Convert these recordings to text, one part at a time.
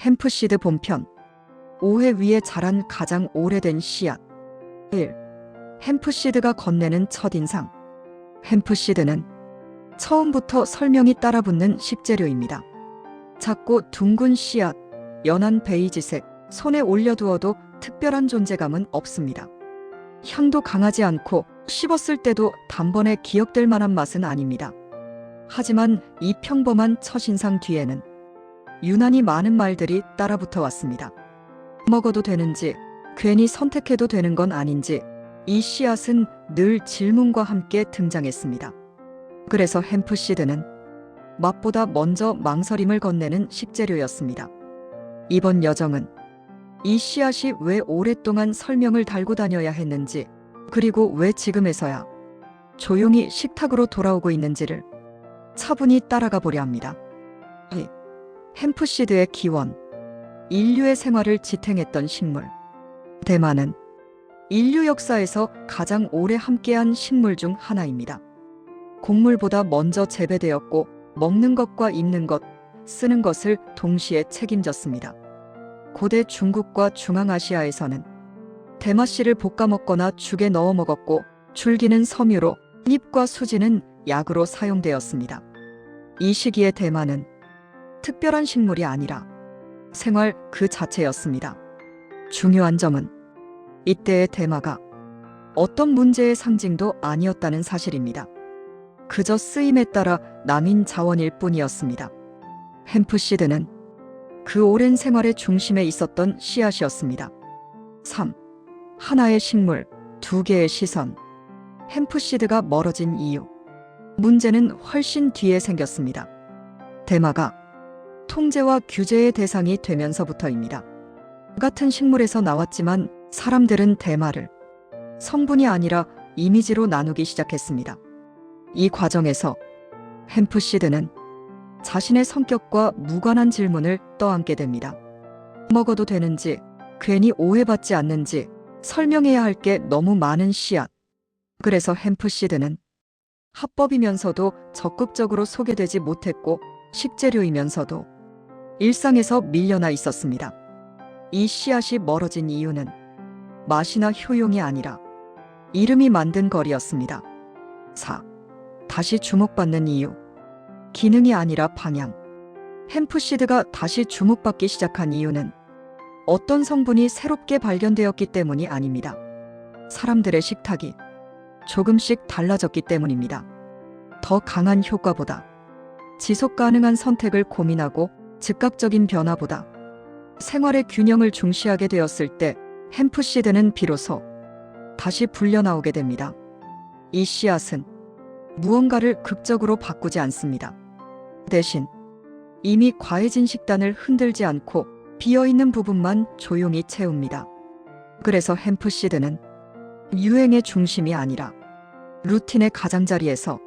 햄프시드 본편 5회 위에 자란 가장 오래된 씨앗. 1. 햄프시드가 건네는 첫인상. 햄프시드는 처음부터 설명이 따라붙는 식재료입니다. 작고 둥근 씨앗, 연한 베이지색, 손에 올려두어도 특별한 존재감은 없습니다. 향도 강하지 않고 씹었을 때도 단번에 기억될 만한 맛은 아닙니다. 하지만 이 평범한 첫인상 뒤에는 유난히 많은 말들이 따라붙어 왔습니다. 먹어도 되는지, 괜히 선택해도 되는 건 아닌지, 이 씨앗은 늘 질문과 함께 등장했습니다. 그래서 햄프시드는 맛보다 먼저 망설임을 건네는 식재료였습니다. 이번 여정은 이 씨앗이 왜 오랫동안 설명을 달고 다녀야 했는지, 그리고 왜 지금에서야 조용히 식탁으로 돌아오고 있는지를 차분히 따라가 보려 합니다. 햄프시드의 기원. 인류의 생활을 지탱했던 식물. 대마는 인류 역사에서 가장 오래 함께한 식물 중 하나입니다. 곡물보다 먼저 재배되었고 먹는 것과 입는 것, 쓰는 것을 동시에 책임졌습니다. 고대 중국과 중앙아시아에서는 대마씨를 볶아 먹거나 죽에 넣어 먹었고, 줄기는 섬유로, 잎과 수지는 약으로 사용되었습니다. 이 시기의 대마는 특별한 식물이 아니라 생활 그 자체였습니다. 중요한 점은 이때의 대마가 어떤 문제의 상징도 아니었다는 사실입니다. 그저 쓰임에 따라 남인 자원일 뿐이었습니다. 햄프시드는 그 오랜 생활의 중심에 있었던 씨앗이었습니다. 3. 하나의 식물, 두 개의 시선. 햄프시드가 멀어진 이유. 문제는 훨씬 뒤에 생겼습니다. 대마가 통제와 규제의 대상이 되면서부터입니다. 같은 식물에서 나왔지만 사람들은 대마를 성분이 아니라 이미지로 나누기 시작했습니다. 이 과정에서 햄프시드는 자신의 성격과 무관한 질문을 떠안게 됩니다. 먹어도 되는지, 괜히 오해받지 않는지, 설명해야 할 게 너무 많은 씨앗. 그래서 햄프시드는 합법이면서도 적극적으로 소개되지 못했고, 식재료이면서도 일상에서 밀려나 있었습니다. 이 씨앗이 멀어진 이유는 맛이나 효용이 아니라 이름이 만든 거리였습니다. 4. 다시 주목받는 이유. 기능이 아니라 방향. 햄프시드가 다시 주목받기 시작한 이유는 어떤 성분이 새롭게 발견되었기 때문이 아닙니다. 사람들의 식탁이 조금씩 달라졌기 때문입니다. 더 강한 효과보다 지속 가능한 선택을 고민하고 즉각적인 변화보다 생활의 균형을 중시하게 되었을 때 햄프시드는 비로소 다시 불려나오게 됩니다. 이 씨앗은 무언가를 극적으로 바꾸지 않습니다. 대신 이미 과해진 식단을 흔들지 않고 비어있는 부분만 조용히 채웁니다. 그래서 햄프시드는 유행의 중심이 아니라 루틴의 가장자리에서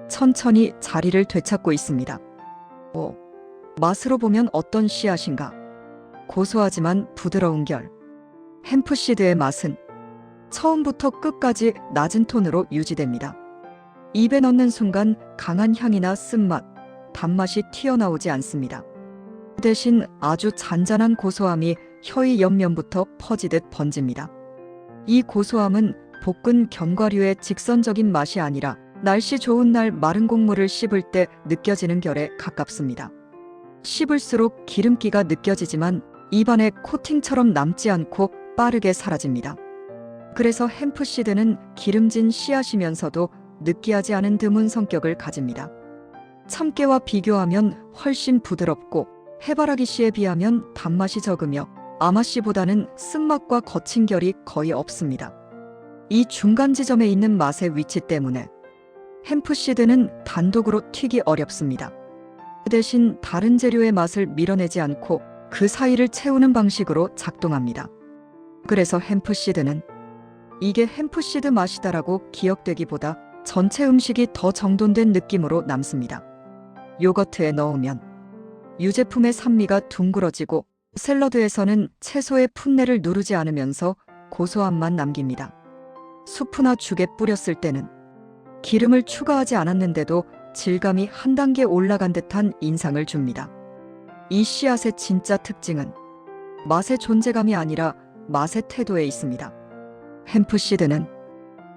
천천히 자리를 되찾고 있습니다. 5. 맛으로 보면 어떤 씨앗인가? 고소하지만 부드러운 결. 햄프시드의 맛은 처음부터 끝까지 낮은 톤으로 유지됩니다. 입에 넣는 순간 강한 향이나 쓴맛, 단맛이 튀어나오지 않습니다. 대신 아주 잔잔한 고소함이 혀의 옆면부터 퍼지듯 번집니다. 이 고소함은 볶은 견과류의 직선적인 맛이 아니라 날씨 좋은 날 마른 곡물을 씹을 때 느껴지는 결에 가깝습니다. 씹을수록 기름기가 느껴지지만 입안에 코팅처럼 남지 않고 빠르게 사라집니다. 그래서 햄프시드는 기름진 씨앗이면서도 느끼하지 않은 드문 성격을 가집니다. 참깨와 비교하면 훨씬 부드럽고 해바라기 씨에 비하면 단맛이 적으며 아마씨보다는 쓴맛과 거친 결이 거의 없습니다. 이 중간 지점에 있는 맛의 위치 때문에 햄프시드는 단독으로 튀기 어렵습니다. 그 대신 다른 재료의 맛을 밀어내지 않고 그 사이를 채우는 방식으로 작동합니다. 그래서 햄프시드는 이게 햄프시드 맛이다라고 기억되기보다 전체 음식이 더 정돈된 느낌으로 남습니다. 요거트에 넣으면 유제품의 산미가 둥그러지고 샐러드에서는 채소의 풋내를 누르지 않으면서 고소함만 남깁니다. 수프나 죽에 뿌렸을 때는 기름을 추가하지 않았는데도 질감이 한 단계 올라간 듯한 인상을 줍니다. 이 씨앗의 진짜 특징은 맛의 존재감이 아니라 맛의 태도에 있습니다. 햄프시드는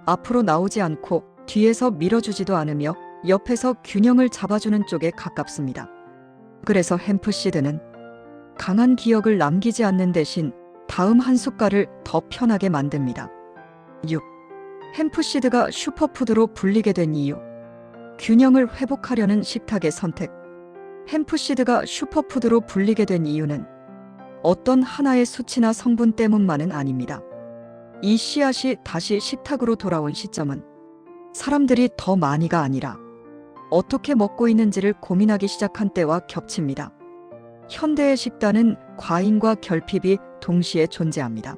앞으로 나오지 않고 뒤에서 밀어주지도 않으며 옆에서 균형을 잡아주는 쪽에 가깝습니다. 그래서 햄프시드는 강한 기억을 남기지 않는 대신 다음 한 숟갈을 더 편하게 만듭니다. 6. 햄프시드가 슈퍼푸드로 불리게 된 이유. 균형을 회복하려는 식탁의 선택. 햄프시드가 슈퍼푸드로 불리게 된 이유는 어떤 하나의 수치나 성분 때문만은 아닙니다. 이 씨앗이 다시 식탁으로 돌아온 시점은 사람들이 더 많이가 아니라 어떻게 먹고 있는지를 고민하기 시작한 때와 겹칩니다. 현대의 식단은 과잉과 결핍이 동시에 존재합니다.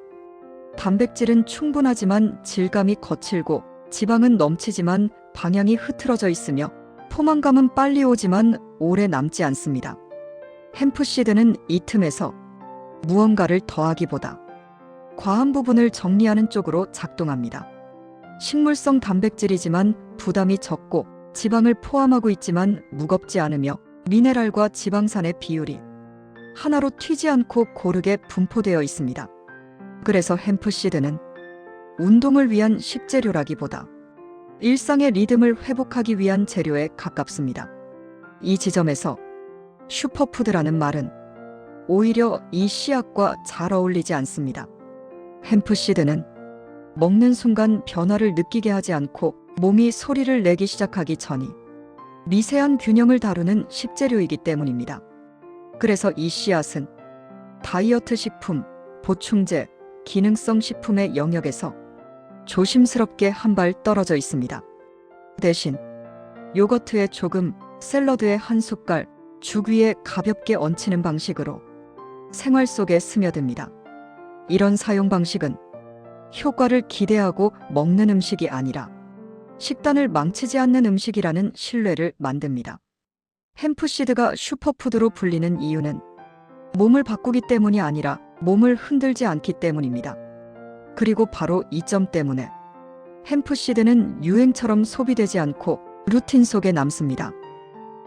단백질은 충분하지만 질감이 거칠고 지방은 넘치지만 방향이 흐트러져 있으며 포만감은 빨리 오지만 오래 남지 않습니다. 햄프시드는 이 틈에서 무언가를 더하기보다 과한 부분을 정리하는 쪽으로 작동합니다. 식물성 단백질이지만 부담이 적고 지방을 포함하고 있지만 무겁지 않으며 미네랄과 지방산의 비율이 하나로 튀지 않고 고르게 분포되어 있습니다. 그래서 햄프시드는 운동을 위한 식재료라기보다 일상의 리듬을 회복하기 위한 재료에 가깝습니다. 이 지점에서 슈퍼푸드라는 말은 오히려 이 씨앗과 잘 어울리지 않습니다. 햄프시드는 먹는 순간 변화를 느끼게 하지 않고 몸이 소리를 내기 시작하기 전이 미세한 균형을 다루는 식재료이기 때문입니다. 그래서 이 씨앗은 다이어트 식품, 보충제, 기능성 식품의 영역에서 조심스럽게 한 발 떨어져 있습니다. 대신 요거트에 조금, 샐러드에 한 숟갈, 죽 위에 가볍게 얹히는 방식으로 생활 속에 스며듭니다. 이런 사용 방식은 효과를 기대하고 먹는 음식이 아니라 식단을 망치지 않는 음식이라는 신뢰를 만듭니다. 햄프시드가 슈퍼푸드로 불리는 이유는 몸을 바꾸기 때문이 아니라 몸을 흔들지 않기 때문입니다. 그리고 바로 이 점 때문에 햄프시드는 유행처럼 소비되지 않고 루틴 속에 남습니다.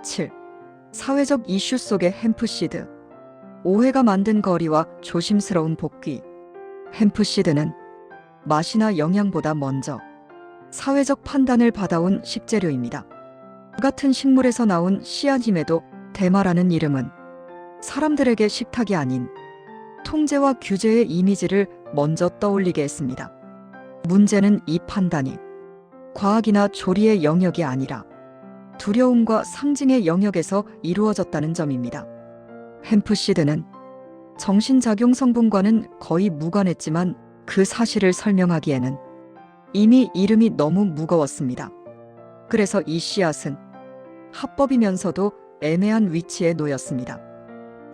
7. 사회적 이슈 속의 햄프시드. 오해가 만든 거리와 조심스러운 복귀. 햄프시드는 맛이나 영양보다 먼저 사회적 판단을 받아온 식재료입니다. 같은 식물에서 나온 씨앗임에도 대마라는 이름은 사람들에게 식탁이 아닌 통제와 규제의 이미지를 먼저 떠올리게 했습니다. 문제는 이 판단이 과학이나 조리의 영역이 아니라 두려움과 상징의 영역에서 이루어졌다는 점입니다. 햄프시드는 정신작용 성분과는 거의 무관했지만 그 사실을 설명하기에는 이미 이름이 너무 무거웠습니다. 그래서 이 씨앗은 합법이면서도 애매한 위치에 놓였습니다.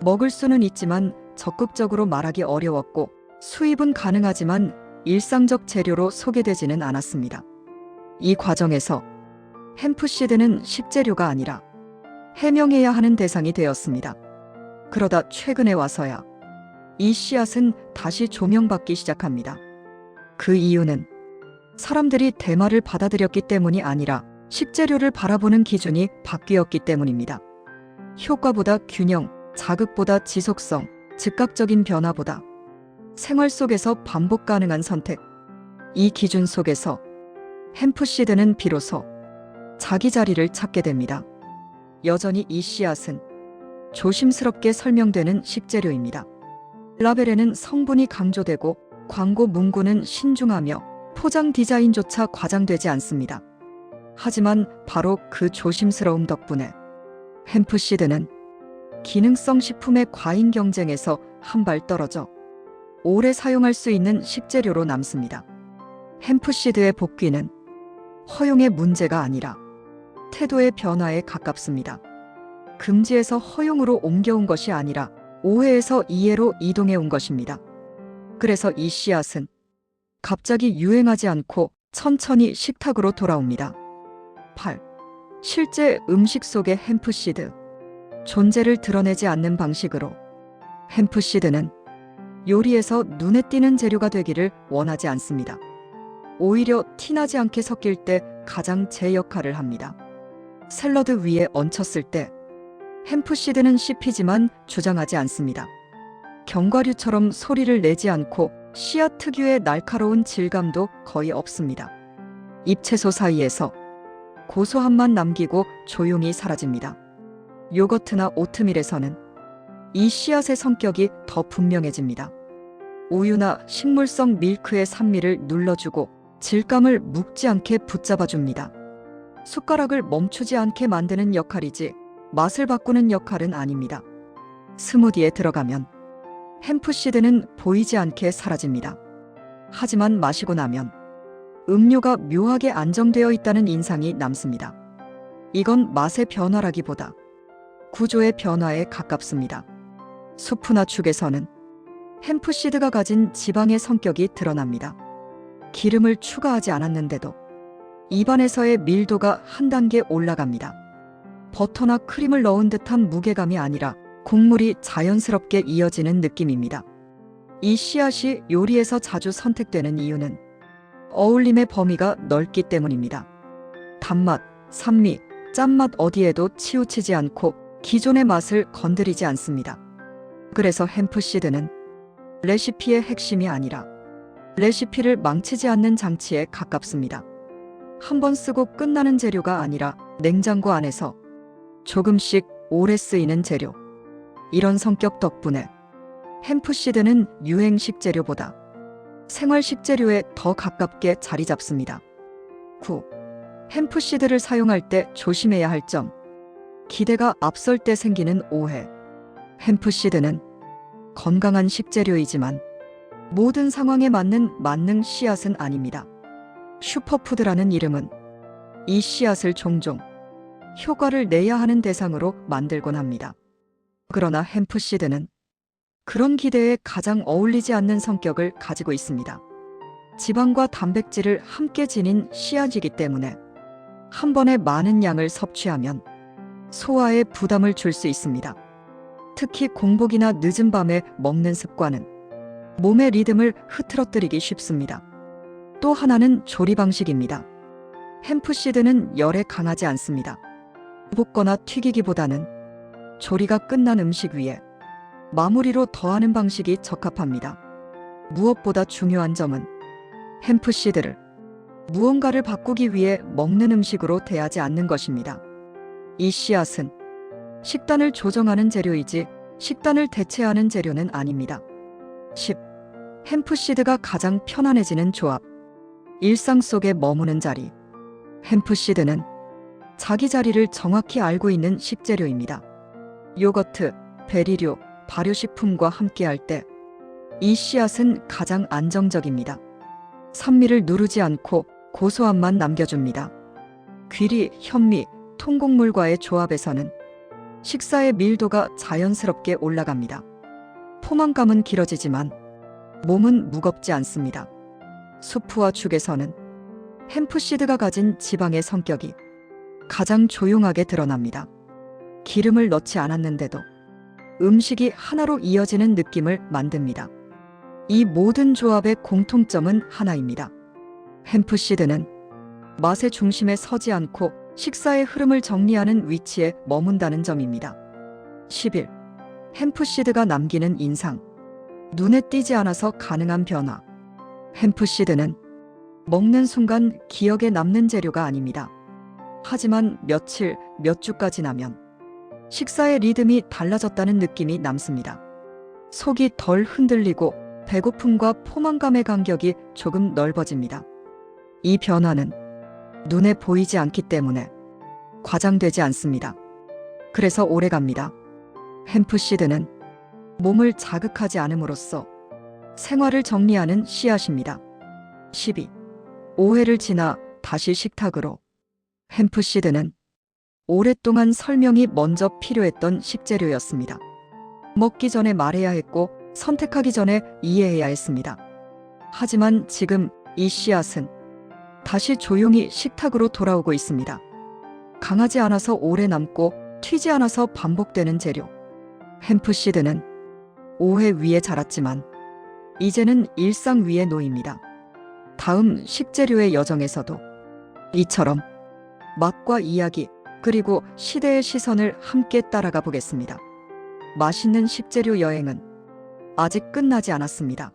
먹을 수는 있지만 적극적으로 말하기 어려웠고 수입은 가능하지만 일상적 재료로 소개되지는 않았습니다. 이 과정에서 햄프시드는 식재료가 아니라 해명해야 하는 대상이 되었습니다. 그러다 최근에 와서야 이 씨앗은 다시 조명받기 시작합니다. 그 이유는 사람들이 대마를 받아들였기 때문이 아니라 식재료를 바라보는 기준이 바뀌었기 때문입니다. 효과보다 균형, 자극보다 지속성, 즉각적인 변화보다 생활 속에서 반복 가능한 선택. 이 기준 속에서 햄프시드는 비로소 자기 자리를 찾게 됩니다. 여전히 이 씨앗은 조심스럽게 설명되는 식재료입니다. 라벨에는 성분이 강조되고 광고 문구는 신중하며 포장 디자인조차 과장되지 않습니다. 하지만 바로 그 조심스러움 덕분에 햄프시드는 기능성 식품의 과잉 경쟁에서 한 발 떨어져 오래 사용할 수 있는 식재료로 남습니다. 햄프시드의 복귀는 허용의 문제가 아니라 태도의 변화에 가깝습니다. 금지에서 허용으로 옮겨온 것이 아니라 오해에서 이해로 이동해 온 것입니다. 그래서 이 씨앗은 갑자기 유행하지 않고 천천히 식탁으로 돌아옵니다. 8. 실제 음식 속의 햄프시드. 존재를 드러내지 않는 방식으로. 햄프시드는 요리에서 눈에 띄는 재료가 되기를 원하지 않습니다. 오히려 티나지 않게 섞일 때 가장 제 역할을 합니다. 샐러드 위에 얹혔을 때 햄프시드는 씹히지만 주장하지 않습니다. 견과류처럼 소리를 내지 않고 씨앗 특유의 날카로운 질감도 거의 없습니다. 잎채소 사이에서 고소함만 남기고 조용히 사라집니다. 요거트나 오트밀에서는 이 씨앗의 성격이 더 분명해집니다. 우유나 식물성 밀크의 산미를 눌러주고 질감을 묵지 않게 붙잡아줍니다. 숟가락을 멈추지 않게 만드는 역할이지 맛을 바꾸는 역할은 아닙니다. 스무디에 들어가면 햄프시드는 보이지 않게 사라집니다. 하지만 마시고 나면 음료가 묘하게 안정되어 있다는 인상이 남습니다. 이건 맛의 변화라기보다 구조의 변화에 가깝습니다. 수프나 죽에서는 햄프시드가 가진 지방의 성격이 드러납니다. 기름을 추가하지 않았는데도 입안에서의 밀도가 한 단계 올라갑니다. 버터나 크림을 넣은 듯한 무게감이 아니라 국물이 자연스럽게 이어지는 느낌입니다. 이 씨앗이 요리에서 자주 선택되는 이유는 어울림의 범위가 넓기 때문입니다. 단맛, 산미, 짠맛 어디에도 치우치지 않고 기존의 맛을 건드리지 않습니다. 그래서 햄프시드는 레시피의 핵심이 아니라 레시피를 망치지 않는 장치에 가깝습니다. 한 번 쓰고 끝나는 재료가 아니라 냉장고 안에서 조금씩 오래 쓰이는 재료. 이런 성격 덕분에 햄프시드는 유행 식재료보다 생활 식재료에 더 가깝게 자리 잡습니다. 9. 햄프시드를 사용할 때 조심해야 할 점. 기대가 앞설 때 생기는 오해. 햄프시드는 건강한 식재료이지만 모든 상황에 맞는 만능 씨앗은 아닙니다. 슈퍼푸드라는 이름은 이 씨앗을 종종 효과를 내야 하는 대상으로 만들곤 합니다. 그러나 햄프시드는 그런 기대에 가장 어울리지 않는 성격을 가지고 있습니다. 지방과 단백질을 함께 지닌 씨앗이기 때문에 한 번에 많은 양을 섭취하면 소화에 부담을 줄 수 있습니다. 특히 공복이나 늦은 밤에 먹는 습관은 몸의 리듬을 흐트러뜨리기 쉽습니다. 또 하나는 조리 방식입니다. 햄프시드는 열에 강하지 않습니다. 볶거나 튀기기보다는 조리가 끝난 음식 위에 마무리로 더하는 방식이 적합합니다. 무엇보다 중요한 점은 햄프시드를 무언가를 바꾸기 위해 먹는 음식으로 대하지 않는 것입니다. 이 씨앗은 식단을 조정하는 재료이지 식단을 대체하는 재료는 아닙니다. 10. 햄프시드가 가장 편안해지는 조합. 일상 속에 머무는 자리. 햄프시드는 자기 자리를 정확히 알고 있는 식재료입니다. 요거트, 베리류, 발효식품과 함께할 때 이 씨앗은 가장 안정적입니다. 산미를 누르지 않고 고소함만 남겨줍니다. 귀리, 현미, 통곡물과의 조합에서는 식사의 밀도가 자연스럽게 올라갑니다. 포만감은 길어지지만 몸은 무겁지 않습니다. 수프와 죽에서는 햄프시드가 가진 지방의 성격이 가장 조용하게 드러납니다. 기름을 넣지 않았는데도 음식이 하나로 이어지는 느낌을 만듭니다. 이 모든 조합의 공통점은 하나입니다. 햄프시드는 맛의 중심에 서지 않고 식사의 흐름을 정리하는 위치에 머문다는 점입니다. 11. 햄프시드가 남기는 인상. 눈에 띄지 않아서 가능한 변화. 햄프시드는 먹는 순간 기억에 남는 재료가 아닙니다. 하지만 며칠, 몇 주까지 나면 식사의 리듬이 달라졌다는 느낌이 남습니다. 속이 덜 흔들리고 배고픔과 포만감의 간격이 조금 넓어집니다. 이 변화는 눈에 보이지 않기 때문에 과장되지 않습니다. 그래서 오래갑니다. 햄프시드는 몸을 자극하지 않음으로써 생활을 정리하는 씨앗입니다. 12. 오해를 지나 다시 식탁으로. 햄프시드는 오랫동안 설명이 먼저 필요했던 식재료였습니다. 먹기 전에 말해야 했고 선택하기 전에 이해해야 했습니다. 하지만 지금 이 씨앗은 다시 조용히 식탁으로 돌아오고 있습니다. 강하지 않아서 오래 남고 튀지 않아서 반복되는 재료. 햄프시드는 오해 위에 자랐지만 이제는 일상 위에 놓입니다. 다음 식재료의 여정에서도 이처럼 맛과 이야기, 그리고 시대의 시선을 함께 따라가 보겠습니다. 맛있는 식재료 여행은 아직 끝나지 않았습니다.